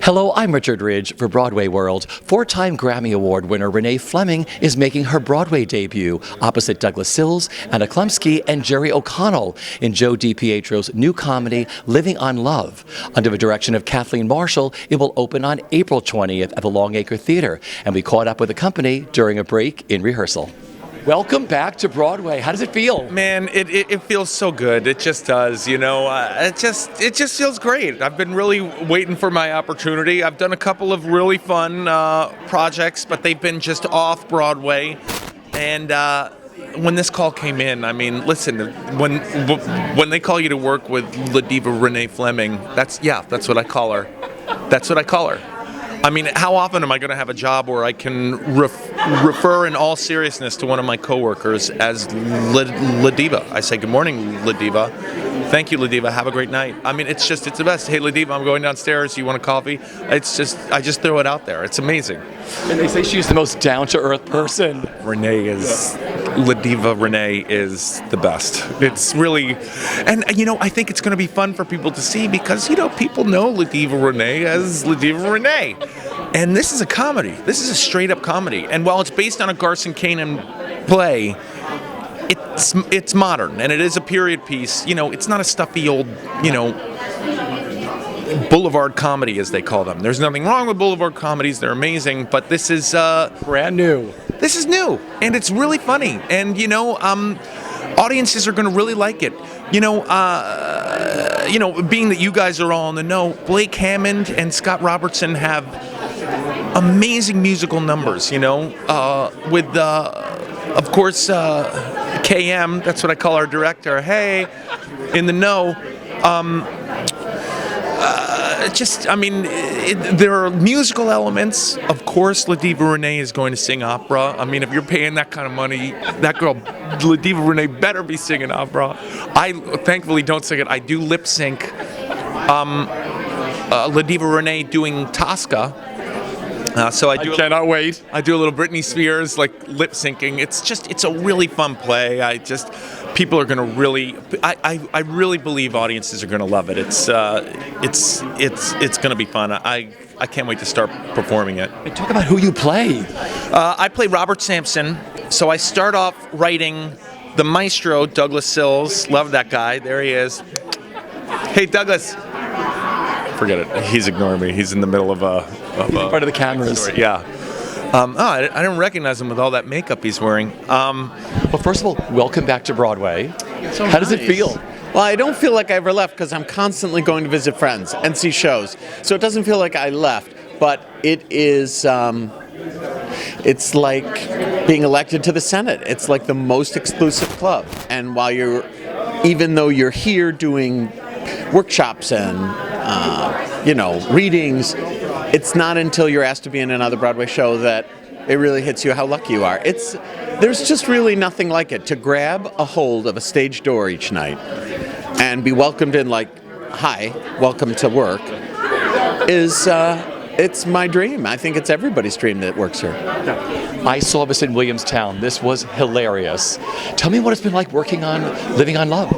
Hello, I'm Richard Ridge for BroadwayWorld. Four-time Grammy Award winner Renee Fleming is making her Broadway debut opposite Douglas Sills, Anna Klumsky, and Jerry O'Connell in Joe DiPietro's new comedy, Living on Love. Under the direction of Kathleen Marshall, it will open on April 20th at the Longacre Theatre, and we caught up with the company during a break in rehearsal. Welcome back to Broadway. How does it feel? Man, it feels so good. It just does, you know. It just feels great. I've been really waiting for my opportunity. I've done a couple of really fun projects, but they've been just off Broadway. And when this call came in, I mean, listen, when they call you to work with La Diva Renee Fleming, that's what I call her. That's what I call her. I mean, how often am I going to have a job where I can refer in all seriousness to one of my coworkers as La Diva? I say, good morning, La Diva. Thank you, La Diva. Have a great night. I mean, it's the best. Hey, La Diva, I'm going downstairs. You want a coffee? I just throw it out there. It's amazing. And they say she's the most down-to-earth person. La Diva Renee is the best. It's really, and you know, I think it's going to be fun for people to see because, you know, people know La Diva Renee as La Diva Renee. And this is a comedy. This is a straight-up comedy. And while it's based on a Garson Kanin play, it's modern, and it is a period piece. You know, it's not a stuffy old, you know, boulevard comedy, as they call them. There's nothing wrong with boulevard comedies. They're amazing, but this is brand new. This is new, and it's really funny. And, you know, audiences are going to really like it. You know, being that you guys are all in the know, Blake Hammond and Scott Robertson have amazing musical numbers, you know, with, of course, KM, that's what I call our director, hey, in the know. There are musical elements. Of course, La Diva Renee is going to sing opera. I mean, if you're paying that kind of money, that girl, La Diva Renee, better be singing opera. I thankfully don't sing it. I do lip sync. La Diva Renee doing Tosca. I cannot wait. I do a little Britney Spears, like lip syncing. It's a really fun play. People are going to really, I really believe audiences are going to love it. It's going to be fun. I can't wait to start performing it. And talk about who you play. I play Robert Sampson. So I start off writing the maestro, Douglas Sills. Love that guy. There he is. Hey, Douglas. Forget it. He's ignoring me. He's in the middle of part of the cameras. Yeah. I didn't recognize him with all that makeup he's wearing. Well, first of all, welcome back to Broadway. How does it feel? Well, I don't feel like I ever left because I'm constantly going to visit friends and see shows. So it doesn't feel like I left, but it is, it's like being elected to the Senate. It's like the most exclusive club. And even though you're here doing workshops and, readings, it's not until you're asked to be in another Broadway show that it really hits you how lucky you are. There's just really nothing like it. To grab a hold of a stage door each night and be welcomed in like, hi, welcome to work, it's my dream. I think it's everybody's dream that works here. I saw this in Williamstown. This was hilarious. Tell me what it's been like working on Living on Love.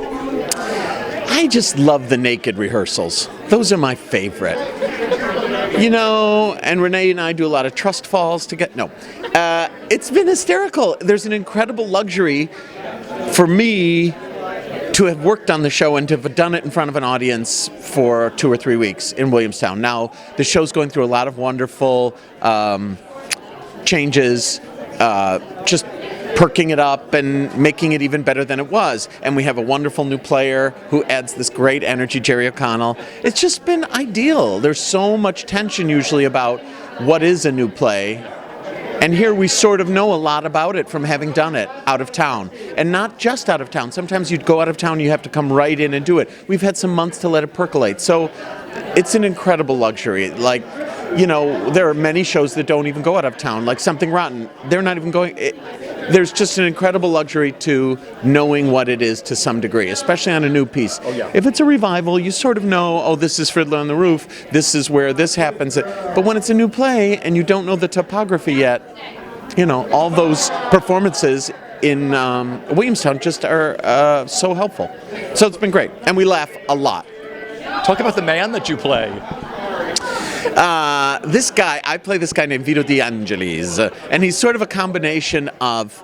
I just love the naked rehearsals. Those are my favorite. You know, and Renee and I do a lot of trust falls to get... No. It's been hysterical. There's an incredible luxury for me to have worked on the show and to have done it in front of an audience for 2 or 3 weeks in Williamstown. Now, the show's going through a lot of wonderful changes, just perking it up and making it even better than it was. And we have a wonderful new player who adds this great energy, Jerry O'Connell. It's just been ideal. There's so much tension usually about what is a new play. And here we sort of know a lot about it from having done it out of town. And not just out of town. Sometimes you'd go out of town, you have to come right in and do it. We've had some months to let it percolate. So it's an incredible luxury. Like, you know, there are many shows that don't even go out of town, like Something Rotten. They're not even going... There's just an incredible luxury to knowing what it is to some degree, especially on a new piece. Oh, yeah. If it's a revival, you sort of know, oh, this is Fiddler on the Roof, this is where this happens. But when it's a new play and you don't know the topography yet, you know, all those performances in Williamstown just are so helpful. So it's been great, and we laugh a lot. Talk about the man that you play. This guy, I play this guy named Vito De Angelis, and he's sort of a combination of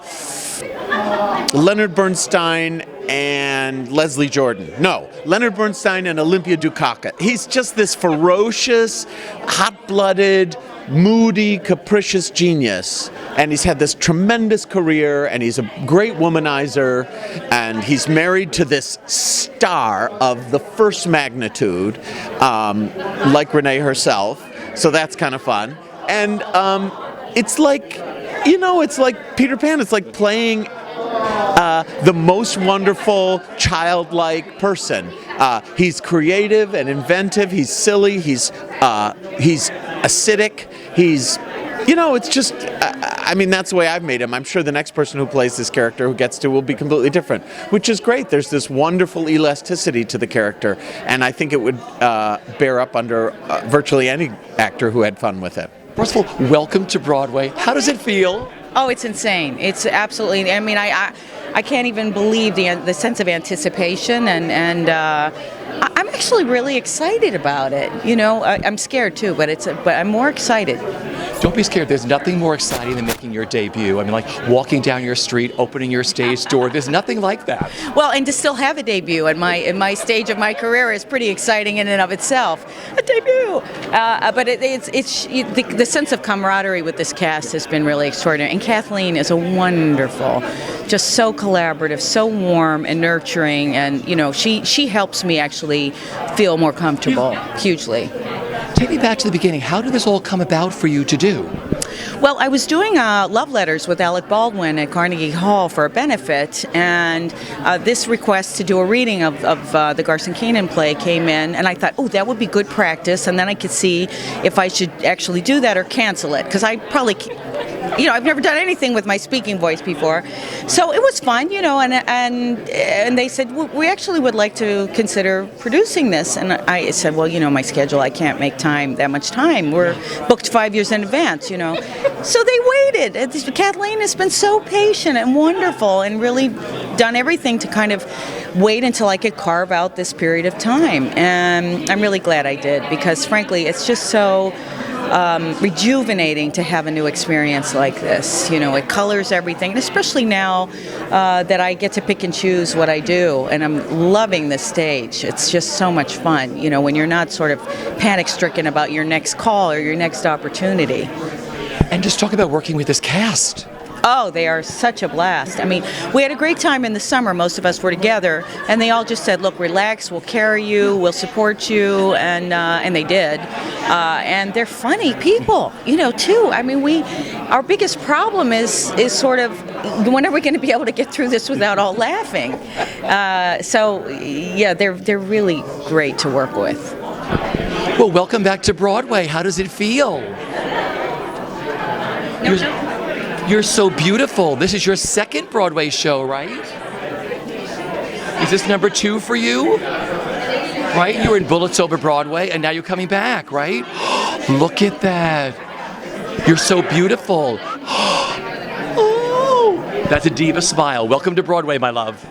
Leonard Bernstein and Leslie Jordan. No, Leonard Bernstein and Olympia Dukakis. He's just this ferocious, hot-blooded, moody, capricious genius. And he's had this tremendous career, and he's a great womanizer, and he's married to this star of the first magnitude, like Renee herself. So that's kind of fun. And it's like, it's like Peter Pan. It's like playing the most wonderful, childlike person. He's creative and inventive. He's silly. He's acidic. It's just, that's the way I've made him. I'm sure the next person who plays this character who gets to will be completely different, which is great. There's this wonderful elasticity to the character, and I think it would bear up under virtually any actor who had fun with it. First of all, welcome to Broadway. How does it feel? Oh, it's insane. It's absolutely, I can't even believe the sense of anticipation, and I'm actually really excited about it. I'm scared too, but I'm more excited. Don't be scared. There's nothing more exciting than making your debut. Like walking down your street, opening your stage door. There's nothing like that. Well, and to still have a debut in my stage of my career is pretty exciting in and of itself. A debut, but the sense of camaraderie with this cast has been really extraordinary. And Kathleen is a wonderful, just so collaborative, so warm and nurturing, and she helps me actually feel more comfortable hugely. Take me back to the beginning. How did this all come about for you to do? Well, I was doing love letters with Alec Baldwin at Carnegie Hall for a benefit, and this request to do a reading of the Garson Kanin play came in, and I thought, oh, that would be good practice, and then I could see if I should actually do that or cancel it, because I probably, I've never done anything with my speaking voice before. So it was fun, and they said, well, we actually would like to consider producing this. And I said, well, my schedule, I can't make that much time. We're booked 5 years in advance, So they waited. Kathleen has been so patient and wonderful and really done everything to kind of wait until I could carve out this period of time. And I'm really glad I did, because frankly, it's just so rejuvenating to have a new experience like this. It colors everything, and especially now that I get to pick and choose what I do, and I'm loving this stage. It's just so much fun, when you're not sort of panic-stricken about your next call or your next opportunity. And just talk about working with this cast. Oh, they are such a blast. We had a great time in the summer. Most of us were together, and they all just said, look, relax, we'll carry you, we'll support you, and they did. And they're funny people, too. Our biggest problem is sort of, when are we going to be able to get through this without all laughing? So, yeah, they're really great to work with. Well, welcome back to Broadway. How does it feel? You're so beautiful. This is your second Broadway show, right? Is this number 2 for you? Right? You were in Bullets Over Broadway, and now you're coming back, right? Look at that. You're so beautiful. Oh, that's a diva smile. Welcome to Broadway, my love.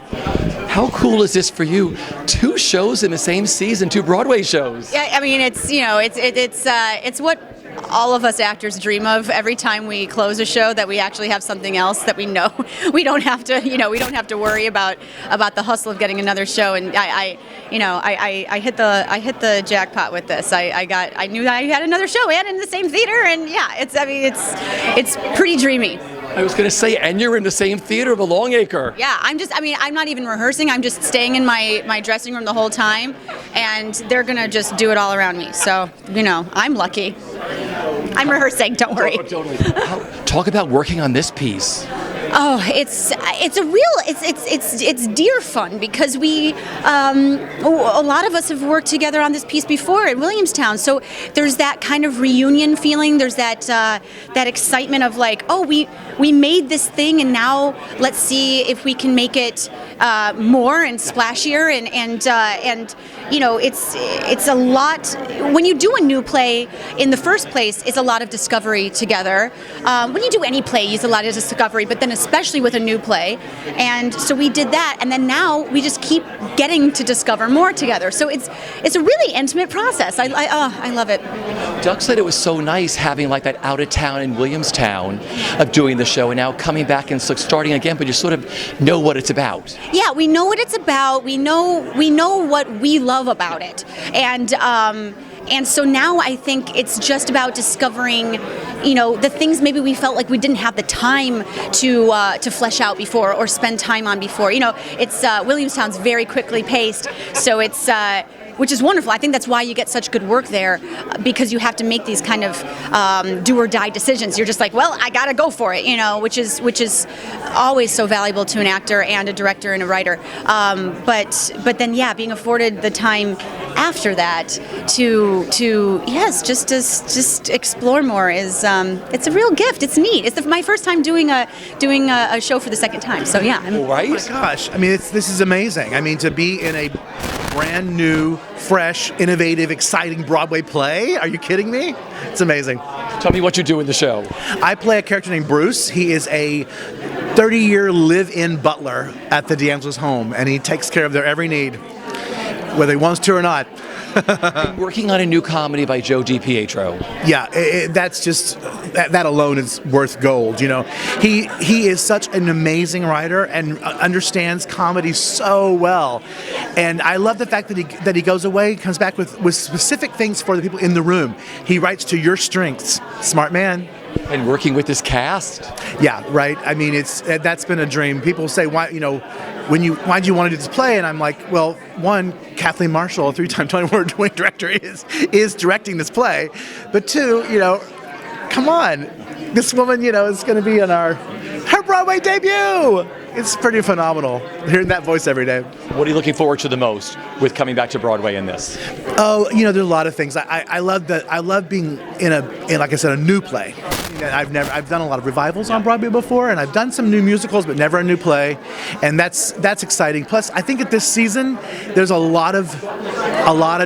How cool is this for you? 2 shows in the same season, 2 Broadway shows. Yeah, it's what all of us actors dream of every time we close a show, that we actually have something else that we know we don't have to worry about the hustle of getting another show. And I hit the jackpot with this. I knew I had another show and in the same theater, and yeah, it's pretty dreamy. I was going to say, and you're in the same theater, the Longacre. Yeah, I'm not even rehearsing. I'm just staying in my dressing room the whole time, and they're going to just do it all around me. So, I'm lucky. I'm rehearsing, don't worry. Totally. Talk about working on this piece. Oh, it's dear fun, because we a lot of us have worked together on this piece before at Williamstown. So there's that kind of reunion feeling. There's that excitement of like, oh, we made this thing, and now let's see if we can make it more and splashier and it's a lot. When you do a new play, in the first place, it's a lot of discovery together. When you do any play, it's a lot of discovery, but then especially with a new play. And so we did that, and then now we just keep getting to discover more together. So it's a really intimate process. I love it. Doug said it was so nice having like that out of town in Williamstown of doing the show, and now coming back and starting again, but you sort of know what it's about. Yeah, we know what it's about. We know what we love about it, and so now I think it's just about discovering, the things maybe we felt like we didn't have the time to flesh out before or spend time on before. It's Williamstown's very quickly paced, so it's. Which is wonderful. I think that's why you get such good work there, because you have to make these kind of do or die decisions. You're just like, well, I gotta go for it, which is always so valuable to an actor and a director and a writer. But then, yeah, being afforded the time after that to just explore more is it's a real gift. It's neat. It's my first time doing a show for the second time. So yeah, Right? Oh my gosh, I mean, this is amazing. I mean, to be in a brand new, fresh, innovative, exciting Broadway play. Are you kidding me? It's amazing. Tell me what you do in the show. I play a character named Bruce. He is a 30-year live-in butler at the D'Angelo's home, and he takes care of their every need, whether he wants to or not. Working on a new comedy by Joe DiPietro. Yeah, that's just that alone is worth gold. He is such an amazing writer and understands comedy so well, and I love the fact that he goes away, comes back with specific things for the people in the room. He writes to your strengths. Smart man. And working with this cast. Yeah, right. I mean, that's been a dream. People say, why, why do you want to do this play? And I'm like, well, one, Kathleen Marshall, a 3-time Tony Award-winning director, is directing this play. But two, come on, this woman, is going to be in her Broadway debut. It's pretty phenomenal hearing that voice every day. What are you looking forward to the most with coming back to Broadway in this? Oh, there's a lot of things. I love being in like I said, a new play. I've done a lot of revivals on Broadway before, and I've done some new musicals, but never a new play, and that's exciting. Plus, I think at this season there's a lot of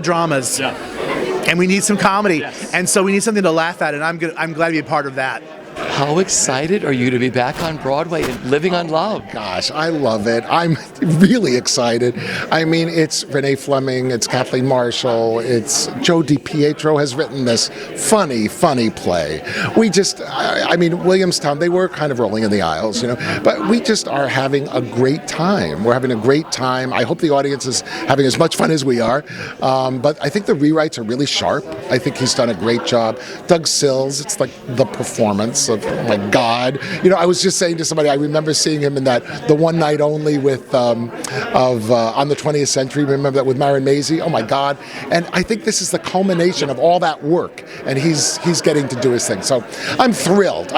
dramas, and we need some comedy, and so we need something to laugh at, and I'm glad to be a part of that. How excited are you to be back on Broadway and living on love? Gosh, I love it. I'm really excited. I mean, it's Renee Fleming, it's Kathleen Marshall, it's Joe DiPietro has written this funny play. Williamstown, they were kind of rolling in the aisles, but we just are having a great time. We're having a great time. I hope the audience is having as much fun as we are. But I think the rewrites are really sharp. I think he's done a great job. Doug Sills, it's like the performance of, oh my God. I was just saying to somebody, I remember seeing him in the One Night Only with On the 20th Century. Remember that with Marin Mazzie? Oh my God. And I think this is the culmination of all that work, and he's getting to do his thing. So I'm thrilled.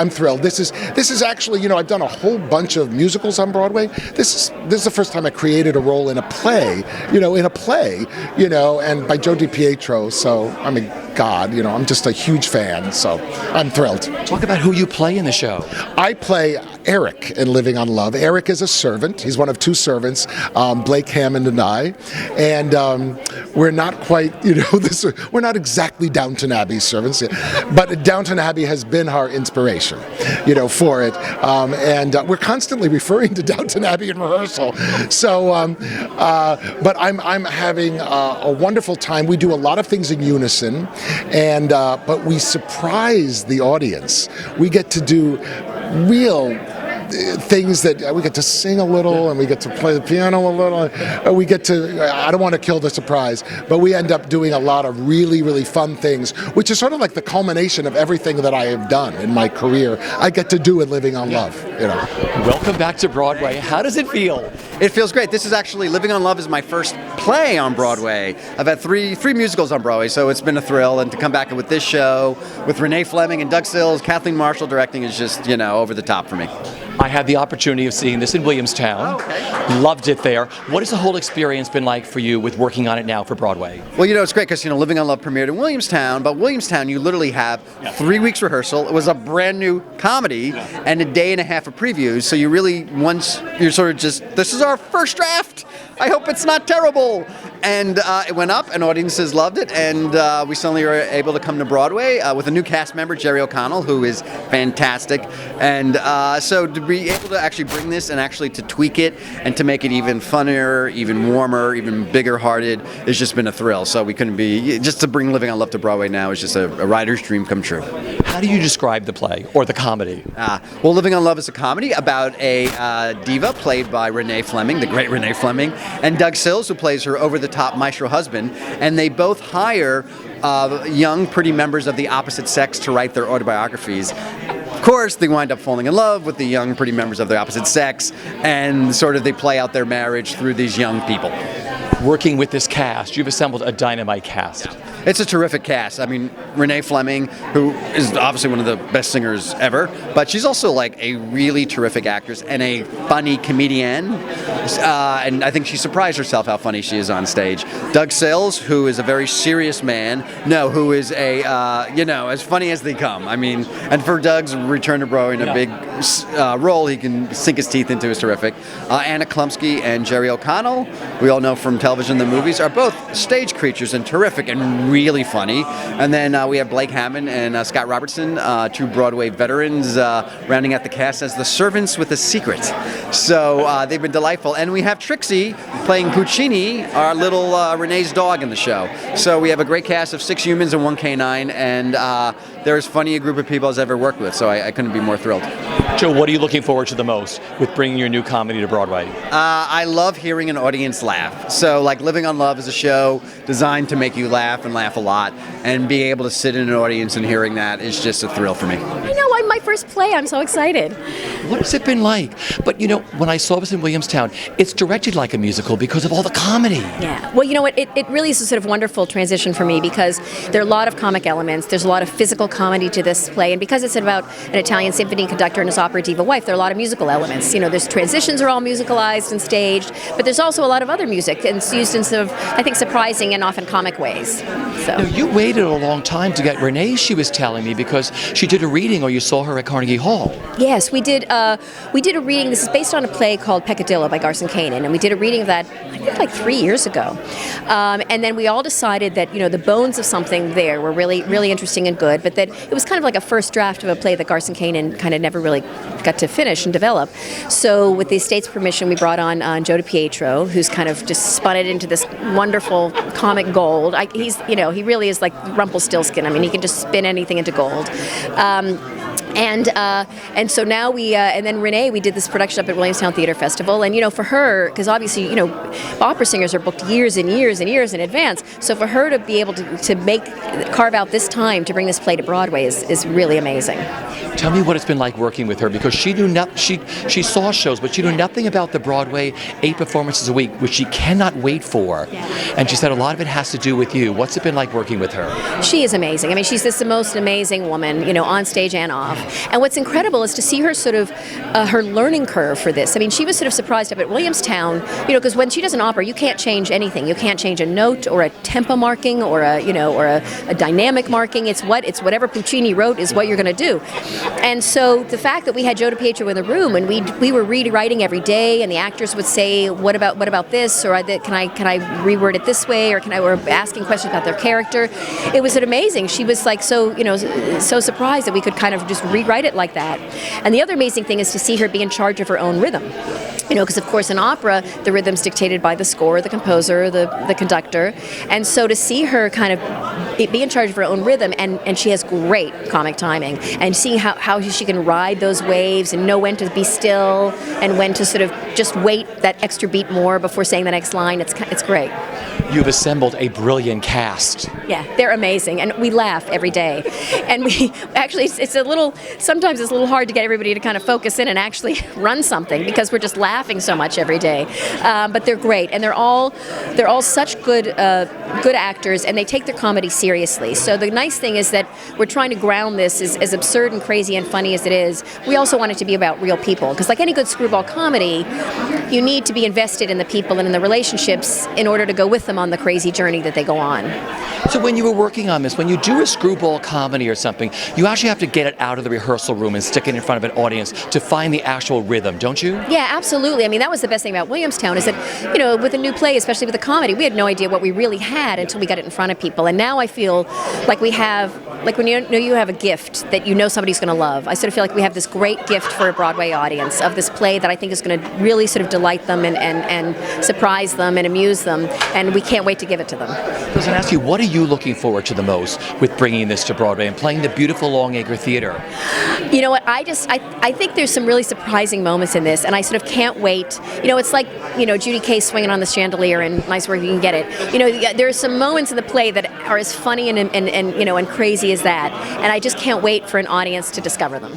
This is actually, I've done a whole bunch of musicals on Broadway. This is the first time I created a role in a play, and by Joe DiPietro. So, I mean, God, I'm just a huge fan, so I'm thrilled. Talk about who you play in the show. I play Eric in Living on Love. Eric is a servant. He's one of two servants, Blake Hammond and I. And we're not quite, we're not exactly Downton Abbey servants, but Downton Abbey has been our inspiration, for it. And we're constantly referring to Downton Abbey in rehearsal. So, but I'm having a wonderful time. We do a lot of things in unison, and but we surprise the audience. We get to do real things that we get to sing a little, and we get to play the piano a little. We get to, I don't want to kill the surprise, but we end up doing a lot of really, really fun things, which is sort of like the culmination of everything that I have done in my career. I get to do in Living on Love. Welcome back to Broadway. How does it feel? It feels great. This is actually, Living on Love is my first play on Broadway. I've had three musicals on Broadway, so it's been a thrill. And to come back with this show, with Renee Fleming and Doug Sills, Kathleen Marshall directing is just, over the top for me. I had the opportunity of seeing this in Williamstown. Loved it there. What has the whole experience been like for you with working on it now for Broadway? Well, it's great because, Living on Love premiered in Williamstown, but Williamstown, you literally have 3 weeks rehearsal. It was a brand new comedy and a day and a half of previews. So you really, once you're sort of just, this is our first draft. I hope it's not terrible. And it went up, and audiences loved it, and we suddenly were able to come to Broadway with a new cast member, Jerry O'Connell, who is fantastic. And so to be able to actually bring this and actually to tweak it and to make it even funnier, even warmer, even bigger-hearted, has just been a thrill. So we couldn't be, just to bring Living on Love to Broadway now is just a writer's dream come true. How do you describe the play or the comedy? Well, Living on Love is a comedy about a diva played by Renee Fleming, the great Renee Fleming, and Doug Sills, who plays her over-the-top maestro husband, and they both hire young, pretty members of the opposite sex to write their autobiographies. Of course, they wind up falling in love with the young, pretty members of the opposite sex, and sort of they play out their marriage through these young people. Working with this cast, you've assembled a dynamite cast. It's a terrific cast. I mean, Renee Fleming, who is obviously one of the best singers ever, but she's also like a really terrific actress and a funny comedian. And I think she surprised herself how funny she is on stage. Doug Sills, who is a very serious man, who is as funny as they come. I mean, and for Doug's return to Broadway in a big role, he can sink his teeth into, is terrific. Anna Klumsky and Jerry O'Connell, we all know from television, the movies, are both stage creatures and terrific and really funny. And then we have Blake Hammond and Scott Robertson, two Broadway veterans, rounding out the cast as the servants with a secret. So they've been delightful. And we have Trixie playing Puccini, our little Renee's dog in the show. So we have a great cast of 6 humans and 1 canine, and they're as funny a group of people as I've ever worked with. So I couldn't be more thrilled. Joe, what are you looking forward to the most with bringing your new comedy to Broadway? I love hearing an audience laugh. So like Living on Love is a show designed to make you laugh and laugh a lot, and being able to sit in an audience and hearing that is just a thrill for me. I know, my first play, I'm so excited. What has it been like? But when I saw this in Williamstown, it's directed like a musical because of all the comedy. Yeah, well, you know what, it really is a sort of wonderful transition for me because there are a lot of comic elements, there's a lot of physical comedy to this play, and because it's about an Italian symphony conductor and his opera diva wife, there are a lot of musical elements. There's transitions are all musicalized and staged, but there's also a lot of other music, and it's used in sort of, I think, surprising and often comic ways. So. Now, you waited a long time to get Renee, she was telling me, because she did a reading, or you saw her at Carnegie Hall. Yes, we did a reading. This is based on a play called Peccadillo by Garson Kanin, and we did a reading of that, I think, like 3 years ago. And then we all decided that, the bones of something there were really, really interesting and good, but that it was kind of like a first draft of a play that Garson Kanin kind of never really got to finish and develop. So with the estate's permission, we brought on Joe DiPietro, who's kind of just spun it into this wonderful comic gold. He really is like Rumpelstiltskin. I mean, he can just spin anything into gold. And so now and then Renee, we did this production up at Williamstown Theatre Festival, and for her, because obviously opera singers are booked years and years and years in advance, so for her to be able to carve out this time to bring this play to Broadway is really amazing. Tell me what it's been like working with her, because she knew she saw shows, but she knew nothing about the Broadway 8 performances a week, which she cannot wait for. Yeah. And she said a lot of it has to do with you. What's it been like working with her? She is amazing. I mean, she's just the most amazing woman, on stage and off. And what's incredible is to see her sort of her learning curve for this. I mean, she was sort of surprised up at Williamstown, because when she does an opera, you can't change anything. You can't change a note or a tempo marking or a dynamic marking. It's whatever Puccini wrote is what you're going to do. And so the fact that we had Joe DiPietro in the room and we were rewriting every day, and the actors would say, what about this, or can I reword it this way, or we're asking questions about their character. It was amazing. She was like so surprised that we could kind of just rewrite it like that. And the other amazing thing is to see her be in charge of her own rhythm. Because of course in opera, the rhythm's dictated by the score, the composer, the conductor. And so to see her kind of be in charge of her own rhythm, and she has great comic timing, and seeing how she can ride those waves and know when to be still and when to sort of just wait that extra beat more before saying the next line, it's great. You've assembled a brilliant cast. Yeah, they're amazing, and we laugh every day. And we actually, sometimes it's a little hard to get everybody to kind of focus in and actually run something because we're just laughing so much every day. But they're great, and they're all such good actors, and they take their comedy seriously. So the nice thing is that we're trying to ground this as absurd and crazy and funny as it is. We also want it to be about real people, because like any good screwball comedy, you need to be invested in the people and in the relationships in order to go with them on the crazy journey that they go on. So when you were working on this, when you do a screwball comedy or something, you actually have to get it out of the rehearsal room and stick it in front of an audience to find the actual rhythm, don't you? Yeah, absolutely. I mean, that was the best thing about Williamstown is that, you know, with a new play, especially with the comedy, we had no idea what we really had until we got it in front of people. And now I feel like we have, like when you know you have a gift that you know somebody's going to love, I sort of feel like we have this great gift for a Broadway audience of this play that I think is going to really sort of delight them and surprise them and amuse them. And we can't wait to give it to them. I was going to ask you, what are you looking forward to the most with bringing this to Broadway and playing the beautiful Longacre Theatre? You know what, I think there's some really surprising moments in this, and I sort of can't wait. You know, it's like, you know, Judy Kaye swinging on the chandelier and Nice Where You Can Get It. You know, there are some moments in the play that are as funny and you know, and crazy as that, and I just can't wait for an audience to discover them.